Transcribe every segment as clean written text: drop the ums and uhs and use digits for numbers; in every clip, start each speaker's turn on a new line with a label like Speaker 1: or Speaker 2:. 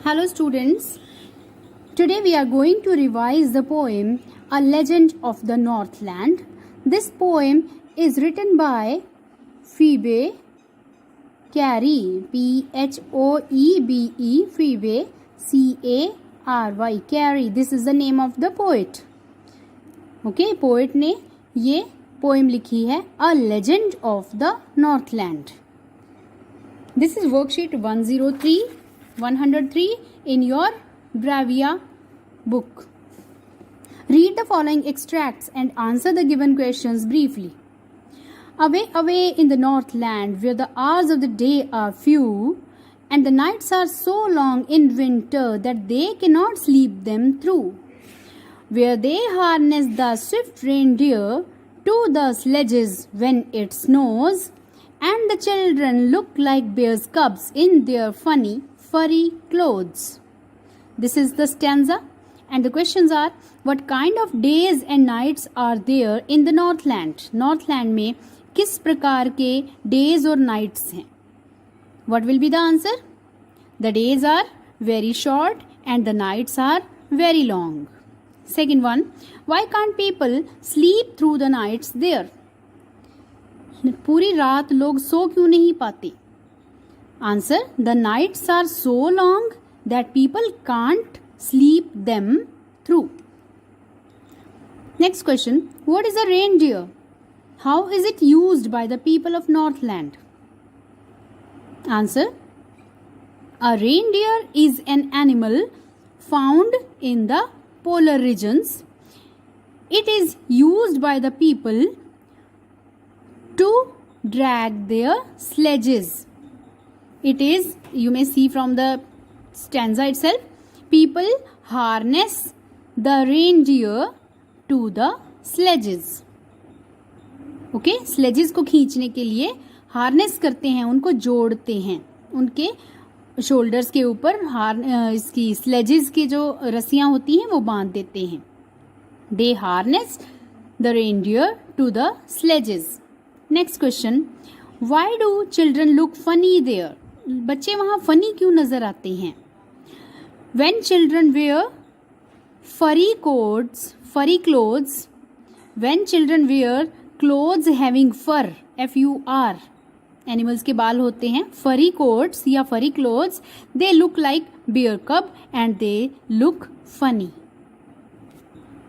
Speaker 1: Hello students, today we are going to revise the poem A Legend of the Northland. This poem is written by Phoebe Cary, Phoebe, Phoebe, Cary, Cary. This is the name of the poet. Okay, poet ने ये poem लिखी है A Legend of the Northland. This is worksheet 103 in your Bravia book. Read the following extracts and answer the given questions briefly. Away, away in the Northland, where the hours of the day are few, and the nights are so long in winter that they cannot sleep them through, where they harness the swift reindeer to the sledges when it snows, and the children look like bears' cubs in their funny, furry clothes. This is the stanza, and the questions are: what kind of days and nights are there in the Northland? Northland में किस प्रकार के days और nights हैं? What will be the answer? The days are very short and the nights are very long. Second one, why can't people sleep through the nights there? पूरी रात लोग सो क्यों नहीं पाते? Answer, the nights are so long that people can't sleep them through. Next question, what is a reindeer? How is it used by the people of Northland? Answer, a reindeer is an animal found in the polar regions. It is used by the people to drag their sledges. It is, you may see from the stanza itself, people harness the reindeer to the sledges. Okay, sledges को खींचने के लिए harness करते हैं, उनको जोड़ते हैं, उनके शोल्डर्स के ऊपर इसकी स्लेजेस की जो रस्सियां होती हैं वो बांध देते हैं. They harness the reindeer to the sledges. Next question, why do children look funny there? बच्चे वहाँ फनी क्यों नजर आते हैं? When children wear furry clothes, when children wear clothes having fur, F-U-R, animals के बाल होते हैं, furry coats या furry clothes, they look like bear cub and they look funny.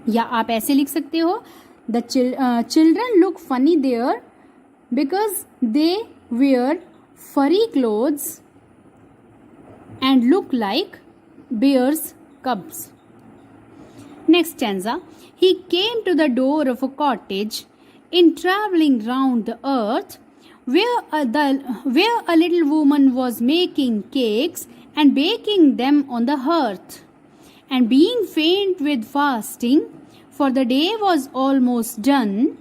Speaker 1: या आप ऐसे लिख सकते हो, the children look funny there because they wear furry clothes and look like bears' cubs. Next stanza, he came to the door of a cottage in traveling round the earth where a little woman was making cakes and baking them on the hearth. And being faint with fasting, for the day was almost done,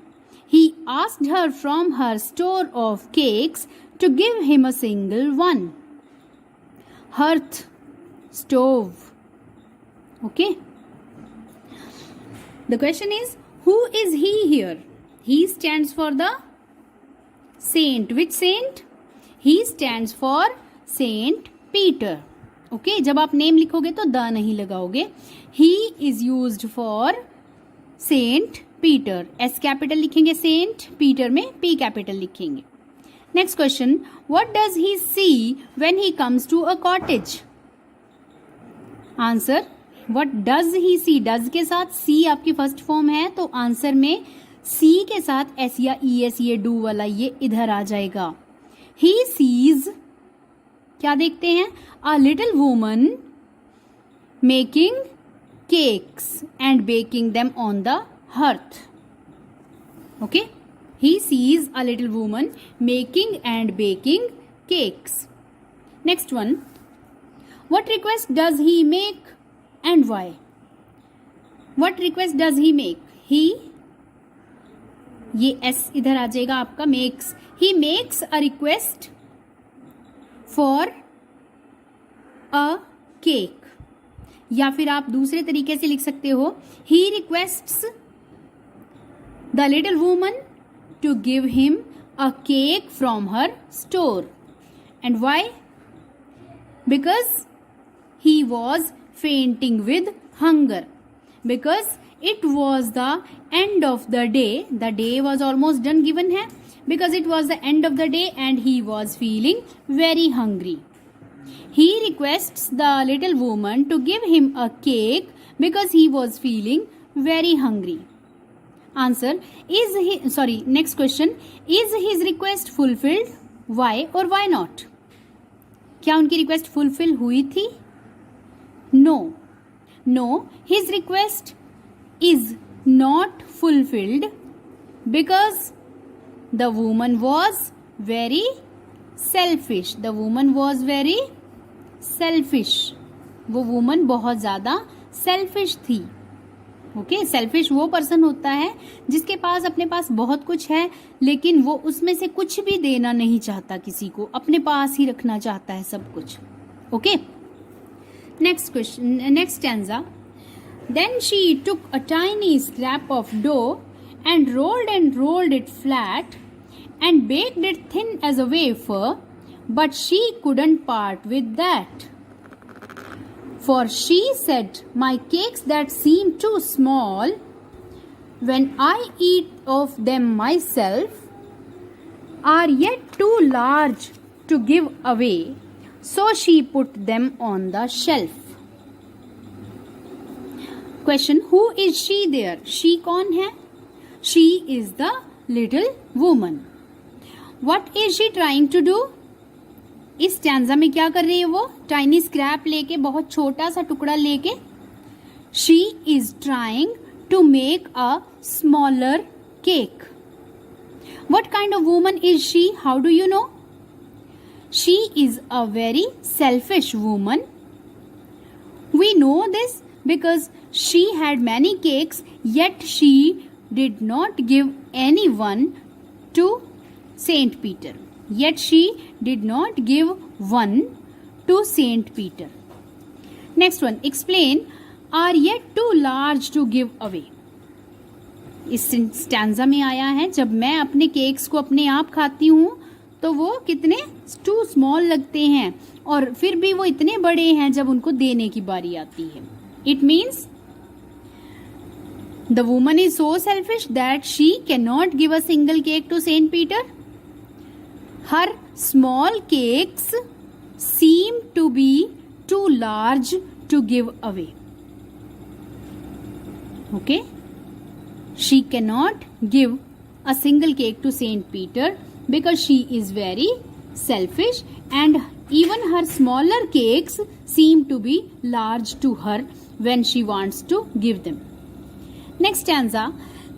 Speaker 1: he asked her from her store of cakes to give him a single one. Hearth, stove. Okay. The question is, who is he here? He stands for the saint. Which saint? He stands for Saint Peter. Okay, जब आप name लिखोगे तो the नहीं लगाओगे. He is used for Saint Peter. S capital लिखेंगे Saint, Peter में P capital लिखेंगे. Next question, what does he see when he comes to a cottage? Answer, what does he see? Does के साथ C आपकी first form है तो answer में C के साथ S या ES ये do वाला ये इधर आ जाएगा. He sees, क्या देखते हैं? A little woman making cakes and baking them on the hearth. Okay? He sees a little woman making and baking cakes. Next one. What request does he make and why? What request does he make? He, ये S इधर आ जाएगा आपका makes. He makes a request for a cake. या फिर आप दूसरे तरीके से लिख सकते हो, he requests the little woman to give him a cake from her store. And why? Because he was fainting with hunger because it was the end of the day. The day was almost done given है because it was the end of the day and he was feeling very hungry. He requests the little woman to give him a cake because he was feeling very hungry. Answer is next question, is his request fulfilled? Why or why not? क्या उनकी request fulfil हुई थी? No, his request is not fulfilled because the woman was very selfish. The woman was very selfish. वो woman बहुत ज्यादा selfish थी. Okay, selfish वो person होता है जिसके पास अपने पास बहुत कुछ है लेकिन वो उसमें से कुछ भी देना नहीं चाहता किसी को, अपने पास ही रखना चाहता है सब कुछ. Okay, next question, next stanza. Then she took a tiny scrap of dough and rolled it flat and baked it thin as a wafer, but she couldn't part with that. For she said, "My cakes that seem too small, when I eat of them myself, are yet too large to give away." So she put them on the shelf. Question, who is she there? She कौन है? She is the little woman. What is she trying to do? इस stanza में क्या कर रही है वो? Tiny scrap लेके, बहुत छोटा सा टुकड़ा लेके, she is trying to make a smaller cake. What kind of woman is she? How do you know? She is a very selfish woman. We know this because she had many cakes, yet she did not give any one to Saint Peter. Yet she did not give one to Saint Peter. Next one, explain are yet too large to give away. इस stanza में आया है, जब मैं अपने cakes को अपने आप खाती हूँ तो वो कितने टू स्मॉल लगते हैं और फिर भी वो इतने बड़े हैं जब उनको देने की बारी आती है. It means the woman is so selfish that she cannot give a single cake to Saint Peter. Her small cakes seem to be too large to give away. Okay? She cannot give a single cake to Saint Peter because she is very selfish and even her smaller cakes seem to be large to her when she wants to give them. Next stanza.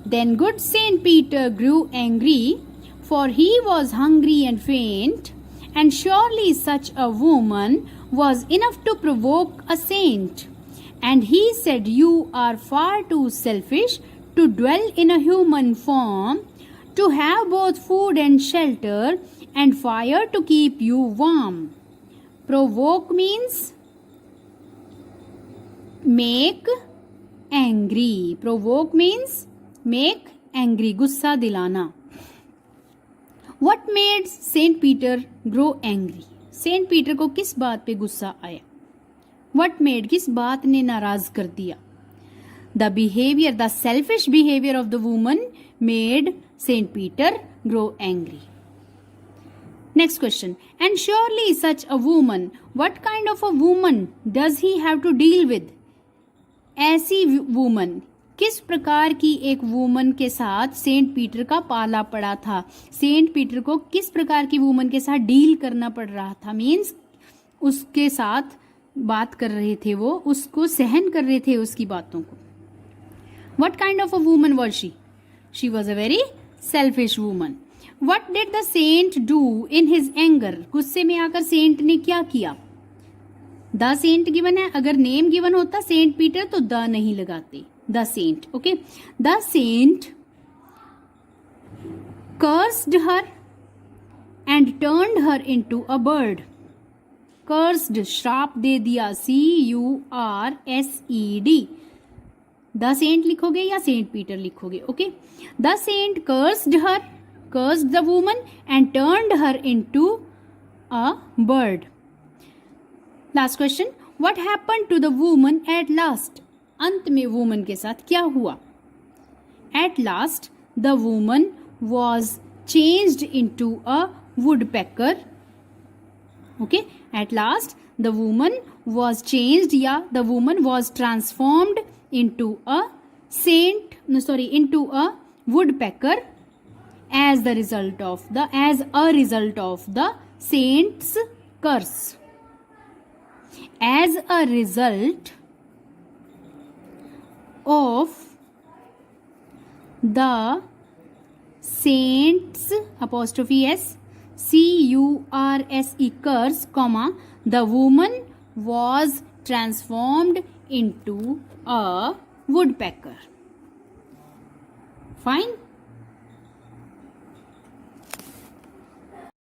Speaker 1: Then good Saint Peter grew angry, for he was hungry and faint, and surely such a woman was enough to provoke a saint. And he said, "You are far too selfish to dwell in a human form, to have both food and shelter, and fire to keep you warm." Provoke means make angry. Provoke means make angry, गुस्सा दिलाना. What made Saint Peter grow angry? Saint Peter को किस बात पे गुस्सा आया? What made, किस बात ने नाराज कर दिया? The behavior, the selfish behavior of the woman made Saint Peter grow angry. Next question. And surely such a woman, what kind of a woman does he have to deal with? ऐसी woman, किस प्रकार की एक woman के साथ Saint Peter का पाला पड़ा था? सेंट पीटर को किस प्रकार की वुमन के साथ डील करना पड़ रहा था? मीन्स उसके साथ बात कर रहे थे, वो उसको सहन कर रहे थे उसकी बातों को. What kind of a woman was she? She was a very selfish woman. What did the saint do in his anger? गुस्से में आकर सेंट ने क्या किया? द सेंट गिवन है, अगर नेम गिवन होता सेंट पीटर तो द नहीं लगाते. The saint. Okay, the saint cursed her and turned her into a bird. Cursed, श्राप दे दिया. CURSED. द सेंट लिखोगे या सेंट पीटर लिखोगे? Okay, the saint cursed her, cursed the woman and turned her into a bird. Last question. What happened to the woman at last? अंत में woman के साथ क्या हुआ? At last, the woman was changed into a woodpecker. Okay, at last the woman was changed, the woman was transformed into a woodpecker as a result of the saint's curse. As a result of the saint's CURSE curse, the woman was transformed into a woodpecker. Fine.